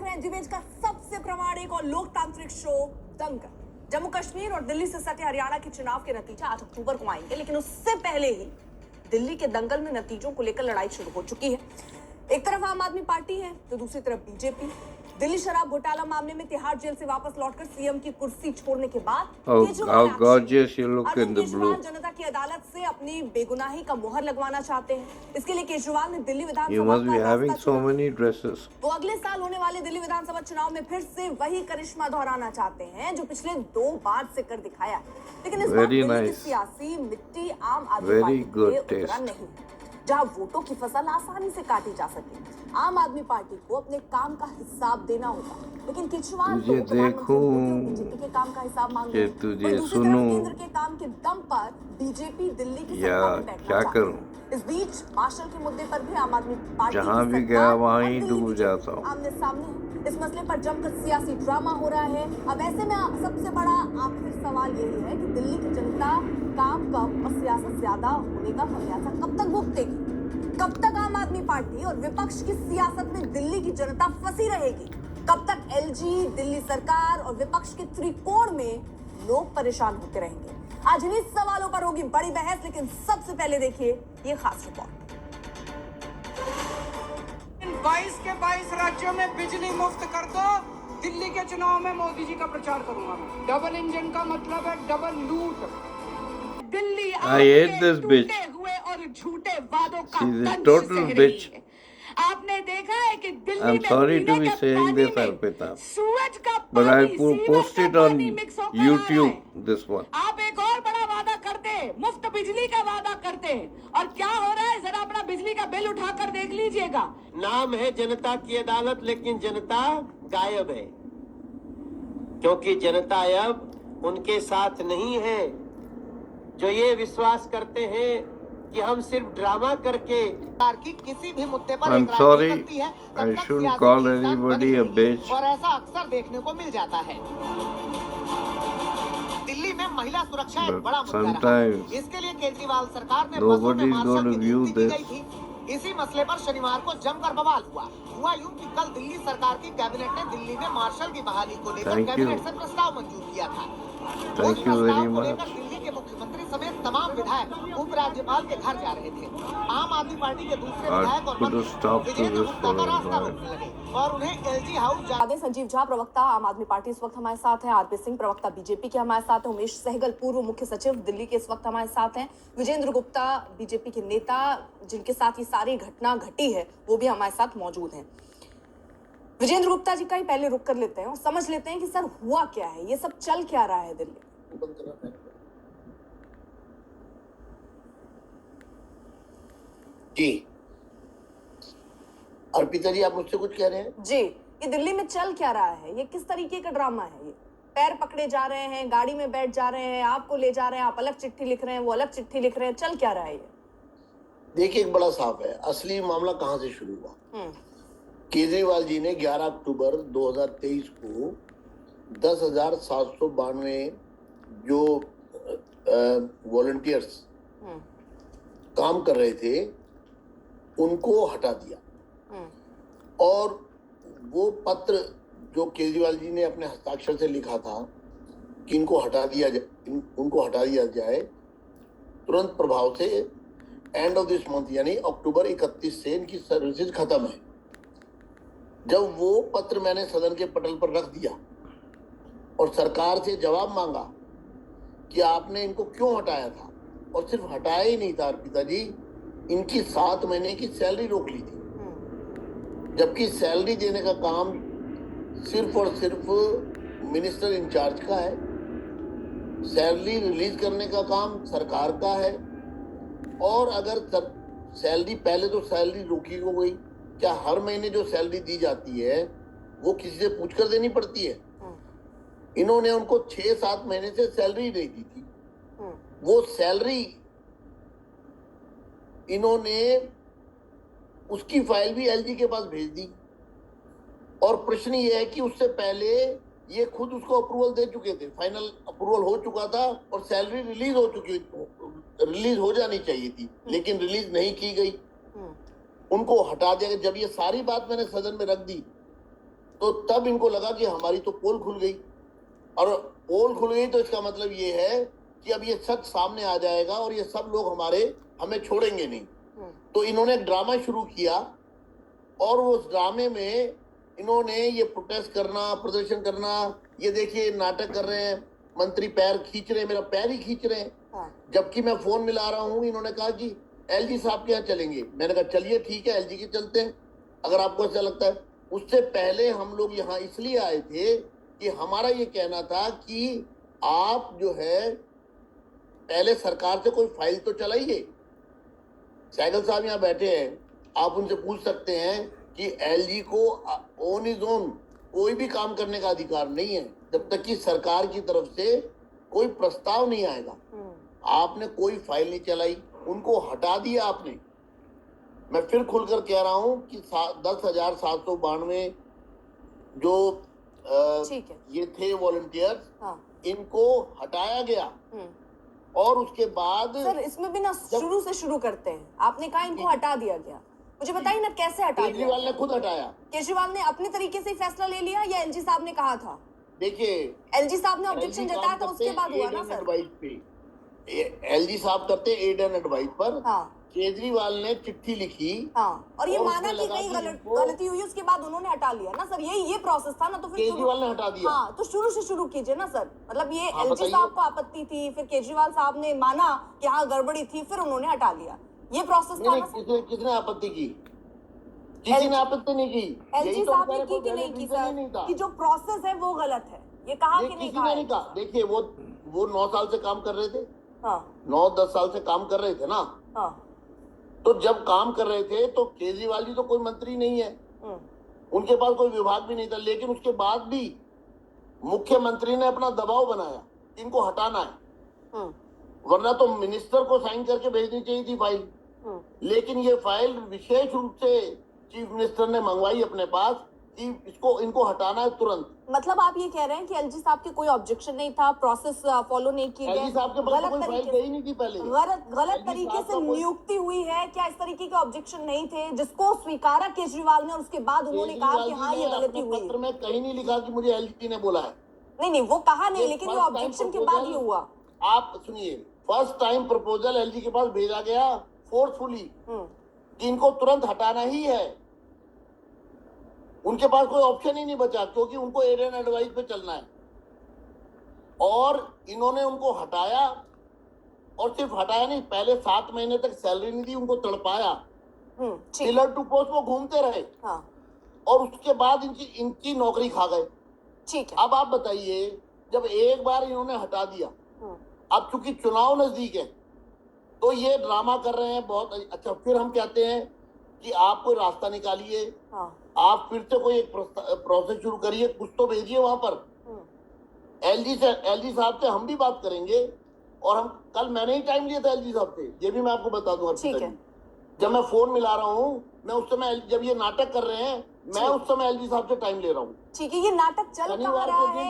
देख रहे हैं दिवेश का सबसे प्रामाणिक और लोकतांत्रिक शो दंगल। जम्मू कश्मीर और दिल्ली से सटे हरियाणा के चुनाव के नतीजे 8 अक्टूबर को आएंगे, लेकिन उससे पहले ही दिल्ली के दंगल में नतीजों को लेकर लड़ाई शुरू हो चुकी है। एक तरफ आम आदमी पार्टी है तो दूसरी तरफ बीजेपी। दिल्ली शराब घोटाला मामले में तिहाड़ जेल से वापस लौटकर सीएम की कुर्सी छोड़ने के बाद How gorgeous you look in the blue. जनता की अदालत से अपनी बेगुनाही का मुहर लगवाना चाहते हैं। इसके लिए केजरीवाल ने Delhi You Vidhan Sabha must be having so many dresses. वो अगले साल होने वाले दिल्ली विधानसभा चुनाव में फिर से वही करिश्मा दोहराना चाहते हैं जो पिछले 2 बार से कर दिखाया है। लेकिन इस बार दिल्ली की सियासी मिट्टी आम आदमी पार्टी के उतरा नहीं, जहां वोटों की फसल आसानी से काटी जा सके। आम आदमी पार्टी को अपने काम का हिसाब देना होगा, लेकिन केजरीवाल को बीजेपी के काम का हिसाब मांग रहे हैं। केंद्र के काम के दम पर बीजेपी दिल्ली की सत्ता में बैठना चाहती है। इस बीच मार्शल के मुद्दे पर भी आम आदमी पार्टी जहां भी गया वहीं डूब जाता हूं। आमने सामने इस मसले पर जमकर सियासी ड्रामा हो रहा है। अब ऐसे में सबसे बड़ा आखिर सवाल यही है कि दिल्ली की जनता काम कम और सियासत ज्यादा होने का खमियाजा कब तक भुगतेगी? कब तक आम आदमी पार्टी और विपक्ष की सियासत में दिल्ली की जनता फंसी रहेगी? कब तक एलजी, दिल्ली सरकार और विपक्ष के त्रिकोण में लोग परेशान होते रहेंगे? आज इन्हीं सवालों पर होगी बड़ी बहस, लेकिन सबसे पहले देखिए ये खास रिपोर्ट। 22 के 22 राज्यों में बिजली मुफ्त कर दो, दिल्ली के चुनाव में मोदी जी का प्रचार करूंगा मैं। डबल इंजन का मतलब है डबल लूट। दिल्ली टूटे हुए और झूठे वादों का तंज सह रही है। आपने देखा है कि Delhi I'm sorry to be saying this, Arpita, but I post it on YouTube. This one. आप एक और बड़ा वादा करते, मुफ्त बिजली का वादा करते, और क्या हो रहा है जरा अपना बिजली का बिल उठाकर देख लीजिएगा। नाम है जनता की अदालत, लेकिन जनता गायब है, क्योंकि जनता अब उनके साथ नहीं है। जो ये विश्वास करते हैं कि हम सिर्फ ड्रामा करके की किसी भी मुद्दे पर I'm sorry, I shouldn't call anybody a bitch. और ऐसा अक्सर देखने को मिल जाता है। दिल्ली में महिला सुरक्षा एक बड़ा मुद्दा रहा। इसके लिए केजरीवाल सरकार ने बसों में मार्शल की नियुक्ति की गई थी। इसी मसले पर शनिवार को जमकर बवाल हुआ यूं कि कल दिल्ली सरकार की कैबिनेट ने दिल्ली में मार्शल की बहाली को लेकर कैबिनेट से प्रस्ताव मंजूर किया था। Thank you very much. Delhi के मुख्यमंत्री समेत तमाम विधायक उपराज्यपाल के घर जा रहे थे। आम आदमी पार्टी के दूसरे विधायक और विजेंद्र गुप्ता का रास्ता रोकने लगे और उन्हें एलजी हाउस संजीव झा प्रवक्ता आम आदमी पार्टी इस वक्त हमारे साथ हैं, आरपी सिंह प्रवक्ता बीजेपी के हमारे साथ हैं, उमेश सहगल पूर्व मुख्य सचिव दिल्ली के इस वक्त हमारे साथ हैं, विजेंद्र गुप्ता बीजेपी के नेता जिनके साथ ये सारी घटना घटी है वो भी हमारे साथ मौजूद हैं। विजेंद्र गुप्ता जी का ही पहले रुक कर लेते हैं और समझ लेते हैं कि सर हुआ क्या है, ये सब चल क्या रहा है दिल्ली? जी अर्पिता जी, आप मुझसे कुछ कह रहे हैं? जी, ये दिल्ली में चल क्या रहा है? ये किस तरीके का ड्रामा है? ये पैर पकड़े जा रहे हैं, गाड़ी में बैठ जा रहे हैं, आपको ले जा रहे हैं, आप अलग चिट्ठी लिख रहे हैं, वो अलग चिट्ठी लिख रहे हैं, चल क्या रहा है ये? देखिए, एक बड़ा साफ है, असली मामला कहां से शुरू हुआ। केजरीवाल जी ने 11 अक्टूबर 2023 को 10,792 जो वॉलंटियर्स काम कर रहे थे उनको हटा दिया, और वो पत्र जो केजरीवाल जी ने अपने हस्ताक्षर से लिखा था कि उनको हटा दिया जाए तुरंत प्रभाव से एंड ऑफ दिस मंथ यानी अक्टूबर 31 से इनकी सर्विसेज खत्म है। जब वो पत्र मैंने सदन के पटल पर रख दिया और सरकार से जवाब मांगा कि आपने इनको क्यों हटाया था, और सिर्फ हटाया ही नहीं था अर्पिता जी, इनकी 7 महीने की सैलरी रोक ली थी, जबकि सैलरी देने का काम सिर्फ और सिर्फ मिनिस्टर इंचार्ज का है, सैलरी रिलीज करने का काम सरकार का है। और अगर सैलरी पहले तो सैलरी रोकी हो गई, क्या हर महीने जो सैलरी दी जाती है वो किसी से पूछकर देनी पड़ती है? इन्होंने उनको 6-7 महीने से सैलरी नहीं दी थी। वो सैलरी इन्होंने उसकी फाइल भी एलजी के पास भेज दी, और प्रश्न ये है कि उससे पहले ये खुद उसको अप्रूवल दे चुके थे, फाइनल अप्रूवल हो चुका था और सैलरी रिलीज हो जानी चाहिए थी, लेकिन रिलीज नहीं की गई, उनको हटा दिया गया। जब ये सारी बात मैंने सदन में रख दी तो तब इनको लगा कि हमारी तो पोल खुल गई, और पोल खुल गई तो इसका मतलब ये है कि अब ये सच सामने आ जाएगा और ये सब लोग हमें छोड़ेंगे नहीं। तो इन्होंने एक ड्रामा शुरू किया, और उस ड्रामे में इन्होंने ये प्रोटेस्ट करना, प्रदर्शन करना, ये देखिए नाटक कर रहे हैं, मंत्री पैर खींच रहे हैं, मेरा पैर ही खींच रहे हैं, जबकि मैं फोन मिला रहा हूँ। इन्होंने कहा कि एलजी साहब के यहाँ चलेंगे। मैंने कहा चलिए ठीक है, एलजी के चलते हैं अगर आपको ऐसा लगता है। उससे पहले हम लोग यहाँ इसलिए आए थे कि हमारा ये कहना था कि आप जो है पहले सरकार से कोई फाइल तो चलाइए। सहगल साहब यहाँ बैठे हैं, आप उनसे पूछ सकते हैं कि एलजी को ऑन इज ओन कोई भी काम करने का अधिकार नहीं है जब तक कि सरकार की तरफ से कोई प्रस्ताव नहीं आएगा। आपने कोई फाइल नहीं चलाई, उनको हटा दिया आपने। मैं फिर खुलकर कह रहा हूं कि 10,792 जो ये थे वॉलंटियर्स, इनको हटाया गया। और उसके बाद सर इसमें भी ना शुरू से शुरू करते हैं। आपने कहा इनको हटा दिया गया, मुझे बताइए ना कैसे हटा दिया? केजरीवाल ने खुद हटाया। केजरीवाल ने अपने तरीके से ही फैसला ले लिया या एलजी साहब ने कहा था? देखिए, एलजी साहब ने ऑब्जेक्शन जताया था, उसके बाद हुआ ना सर? एलजी साहब करते एड एंड एडवाइस पर। हाँ। केजरीवाल ने चिट्ठी लिखी। हाँ, और ये माना कि कहीं गलती हुई, उसके बाद उन्होंने हटा लिया ना सर। ये प्रोसेस था ना, तो फिर केजरीवाल ने हटा दिया। हाँ, तो शुरू से शुरू कीजिए ना सर। मतलब ये एलजी साहब को आपत्ति थी, फिर केजरीवाल साहब ने माना कि हाँ गड़बड़ी थी, फिर उन्होंने हटा लिया। ये प्रोसेस था ना। किसने आपत्ति की? किसी ने आपत्ति नहीं की। एलजी साहब ने की कि नहीं की सर? कि जो प्रोसेस है वो गलत है, ये कहा कि नहीं कहा? देखिए, वो 9 साल से काम कर रहे थे। हाँ। 9-10 साल से काम कर रहे थे ना। हाँ। तो जब काम कर रहे थे तो केजरीवाल जी तो कोई मंत्री नहीं है, उनके पास कोई विभाग भी नहीं था, लेकिन उसके बाद भी मुख्यमंत्री ने अपना दबाव बनाया, इनको हटाना है। वरना तो मिनिस्टर को साइन करके भेजनी चाहिए थी फाइल। लेकिन ये फाइल विशेष रूप से चीफ मिनिस्टर ने मंगवाई अपने पास कि इनको हटाना है तुरंत। मतलब आप ये कह रहे हैं कि एलजी साहब के कोई ऑब्जेक्शन नहीं था, प्रोसेस फॉलो नहीं की गई, एलजी साहब के पास कोई फाइल गई नहीं थी पहले, गलत तरीके से नियुक्ति हुई है क्या? इस तरीके के ऑब्जेक्शन नहीं थे जिसको स्वीकारा केजरीवाल ने, और उसके बाद उन्होंने कहा कि हाँ ये गलती हुई। पत्र में कहीं नहीं लिखा कि मुझे एलजी ने बोला है। नहीं, वो कहा नहीं, लेकिन ये ऑब्जेक्शन के बाद ये हुआ। आप सुनिए, फर्स्ट टाइम प्रपोजल एलजी के पास भेजा गया फोर्सफुली, इनको तुरंत हटाना ही है। उनके पास कोई ऑप्शन ही नहीं बचा, क्योंकि उनको एड एंड एडवाइस पे चलना है। और इन्होंने उनको हटाया, और सिर्फ हटाया नहीं, पहले 7 महीने तक सैलरी नहीं दी, उनको तड़पाया, पिलर टू पोस्ट वो घूमते रहे। हाँ। और उसके बाद इनकी नौकरी खा गए। ठीक है। अब आप बताइए, जब एक बार इन्होंने हटा दिया, अब चूंकि चुनाव नजदीक है तो ये ड्रामा कर रहे हैं बहुत अच्छा। फिर हम कहते हैं कि आप कोई रास्ता निकालिए, आप फिर से कोई एक प्रोसेस शुरू करिए, कुछ तो भेजिए वहां पर। एलजी साहब से हम भी बात करेंगे, और हम कल मैंने ही टाइम लिया था एलजी साहब से, ये भी मैं आपको बता दूं। ठीक है। जब मैं फोन मिला रहा हूँ, मैं उस समय जब ये नाटक कर रहे हैं, मैं उस समय एलजी साहब से टाइम ले रहा हूँ। ठीक है, ये नाटक चल कहाँ रहा है?